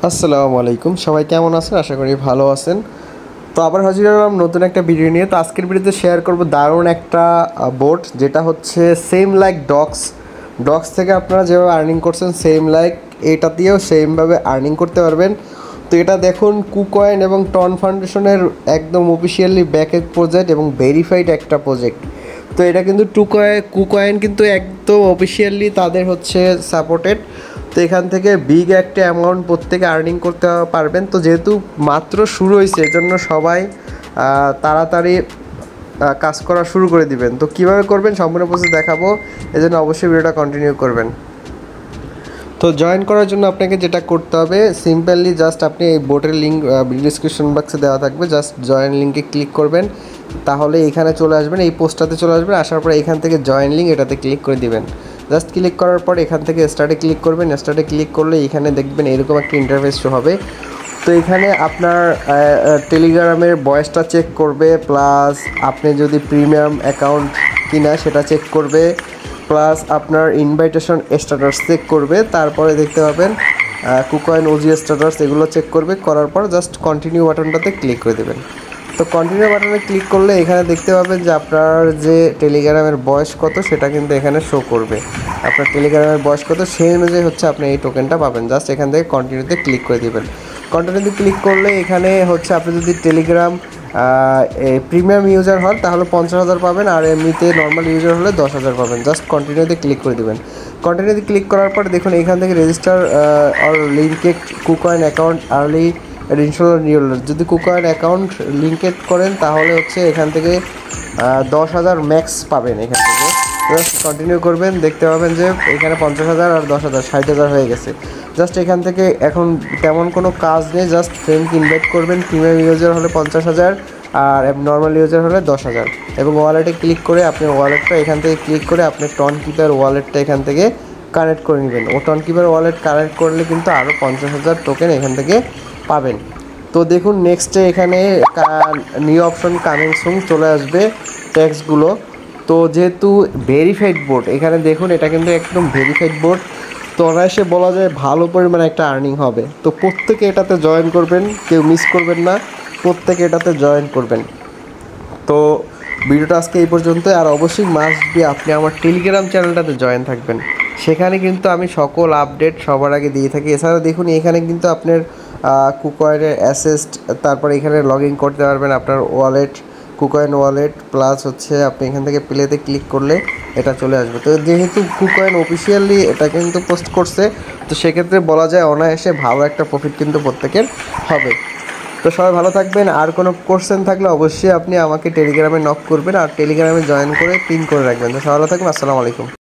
আসসালামু আলাইকুম, সবাই কেমন আছেন? আশা করি ভালো আছেন। তো আবার হাজির হলাম নতুন একটা ভিডিও নিয়ে। তো আজকের ভিডিওতে শেয়ার করব দারুণ একটা বোট, যেটা হচ্ছে সেম লাইক ডক্স। ডক্স থেকে আপনারা যেভাবে আর্নিং করছেন সেম লাইক এটা দিয়েও সেমভাবে আর্নিং করতে পারবেন। তো এটা দেখুন কুকয়েন এবং টন ফাউন্ডেশনের একদম অফিসিয়ালি ব্যাকেড প্রজেক্ট এবং ভেরিফাইড একটা প্রজেক্ট। তো এটা কিন্তু কুকয়েন কিন্তু একদম অফিসিয়ালি তাদের হচ্ছে সাপোর্টেড। তো এখান থেকে বিগ একটা অ্যামাউন্ট প্রত্যেকে আর্নিং করতে পারবেন। তো যেহেতু মাত্র শুরু হয়েছে এজন্য সবাই তাড়াতাড়ি কাজ করা শুরু করে দিবেন। তো কীভাবে করবেন সম্পূর্ণ প্রসেস দেখাবো, এজন্য অবশ্যই ভিডিওটা কন্টিনিউ করবেন। তো জয়েন করার জন্য আপনাকে যেটা করতে হবে, সিম্পলি জাস্ট আপনি এই বোটের লিঙ্ক ডিসক্রিপশন বক্সে দেওয়া থাকবে, জাস্ট জয়েন লিঙ্কে ক্লিক করবেন, তাহলে এখানে চলে আসবেন, এই পোস্টটাতে চলে আসবেন। আসার পরে এখান থেকে জয়েন লিঙ্ক এটাতে ক্লিক করে দিবেন। জাস্ট ক্লিক করার পর এখান থেকে স্টার্টে ক্লিক করবেন। স্টার্টে ক্লিক করলে এখানে দেখবেন এরকম একটা ইন্টারফেস শো হবে। তো এখানে আপনার টেলিগ্রামের ভয়েসটা চেক করবে, প্লাস আপনি যদি প্রিমিয়াম অ্যাকাউন্ট কিনা সেটা চেক করবে, প্লাস আপনার ইনভাইটেশন স্ট্যাটাস চেক করবে। তারপরে দেখতে পাবেন কুকয়েন ওজি স্ট্যাটাস, এগুলো চেক করবে। করার পর জাস্ট কন্টিনিউ বাটনটাতে ক্লিক করে দেবেন। তো কন্টিনিউ বাটনে ক্লিক করলে এখানে দেখতে পাবেন যে আপনার যে টেলিগ্রামের বয়স কত সেটা কিন্তু এখানে শো করবে। আপনার টেলিগ্রামের বয়স কত সেই অনুযায়ী হচ্ছে আপনি এই টোকেনটা পাবেন। জাস্ট এখান থেকে কন্টিনিউতে ক্লিক করে দেবেন। কন্টিনিউতে ক্লিক করলে এখানে হচ্ছে আপনি যদি টেলিগ্রাম প্রিমিয়াম ইউজার হন তাহলে 50,000 পাবেন, আর এমনিতে নর্মাল ইউজার হলে 10,000 পাবেন। জাস্ট কন্টিনিউতে ক্লিক করে দেবেন। কন্টিনিউতে ক্লিক করার পর দেখুন এখান থেকে register or linked KuCoin account আর্লি ইনশোর নিউলার। যদি কুকয়েন অ্যাকাউন্ট লিঙ্কেড করেন তাহলে হচ্ছে এখান থেকে 10,000 ম্যাক্স পাবেন। এখান থেকে জাস্ট কন্টিনিউ করবেন, দেখতে পাবেন যে এখানে 50,000 আর 10,000 60,000 হয়ে গেছে। জাস্ট এখান থেকে এখন তেমন কোনো কাজ নেই, জাস্ট ফ্রেন্ডকে ইনভাইট করবেন। প্রিমিয়াম ইউজার হলে 50,000 আর নর্মাল ইউজার হলে 10,000, এবং ওয়ালেটে ক্লিক করে আপনি ওয়ালেটটা এখান থেকে ক্লিক করে আপনি টন কিপার ওয়ালেটটা এখান থেকে কানেক্ট করে নেবেন। ও টন কিপার ওয়ালেট কানেক্ট করলে কিন্তু আরও 50,000 টোকেন এখান থেকে পাবেন। তো দেখুন নেক্সটে এখানে নিউ অপশন কামিং সুন চলে আসবে ট্যাক্সগুলো। তো যেহেতু ভেরিফাইড বোর্ড, এখানে দেখুন এটা কিন্তু একদম ভেরিফাইড বোর্ড। তো অনায়াসে বলা যায় ভালো পরিমাণে একটা আর্নিং হবে। তো প্রত্যেকে এটাতে জয়েন করবেন, কেউ মিস করবেন না, প্রত্যেকে এটাতে জয়েন করবেন। তো ভিডিওটা আজকে এই পর্যন্ত। আর অবশ্যই মাস্ট বি আপনি আমার টেলিগ্রাম চ্যানেলটাতে জয়েন থাকবেন, সেখানে কিন্তু আমি সকল আপডেট সবার আগে দিয়ে থাকি। এছাড়াও দেখুন এখানে কিন্তু আপনার কুকয়েনের অ্যাসেস্ট, তারপরে এখানে লগ ইন করতে পারবেন আপনার ওয়ালেট, কুকয়েন ওয়ালেট, প্লাস হচ্ছে আপনি এখান থেকে প্লেতে ক্লিক করলে এটা চলে আসবে। তো যেহেতু কুকয়েন অফিসিয়ালি এটা কিন্তু পোস্ট করছে, তো সেক্ষেত্রে বলা যায় অনায়াসে ভালো একটা প্রফিট কিন্তু প্রত্যেকের হবে। তো সবাই ভালো থাকবেন। আর কোনো কোশ্চেন থাকলে অবশ্যই আপনি আমাকে টেলিগ্রামে নক করবেন, আর টেলিগ্রামে জয়েন করে পিন করে রাখবেন। তো সবাই ভালো থাকবেন। আসসালামু আলাইকুম।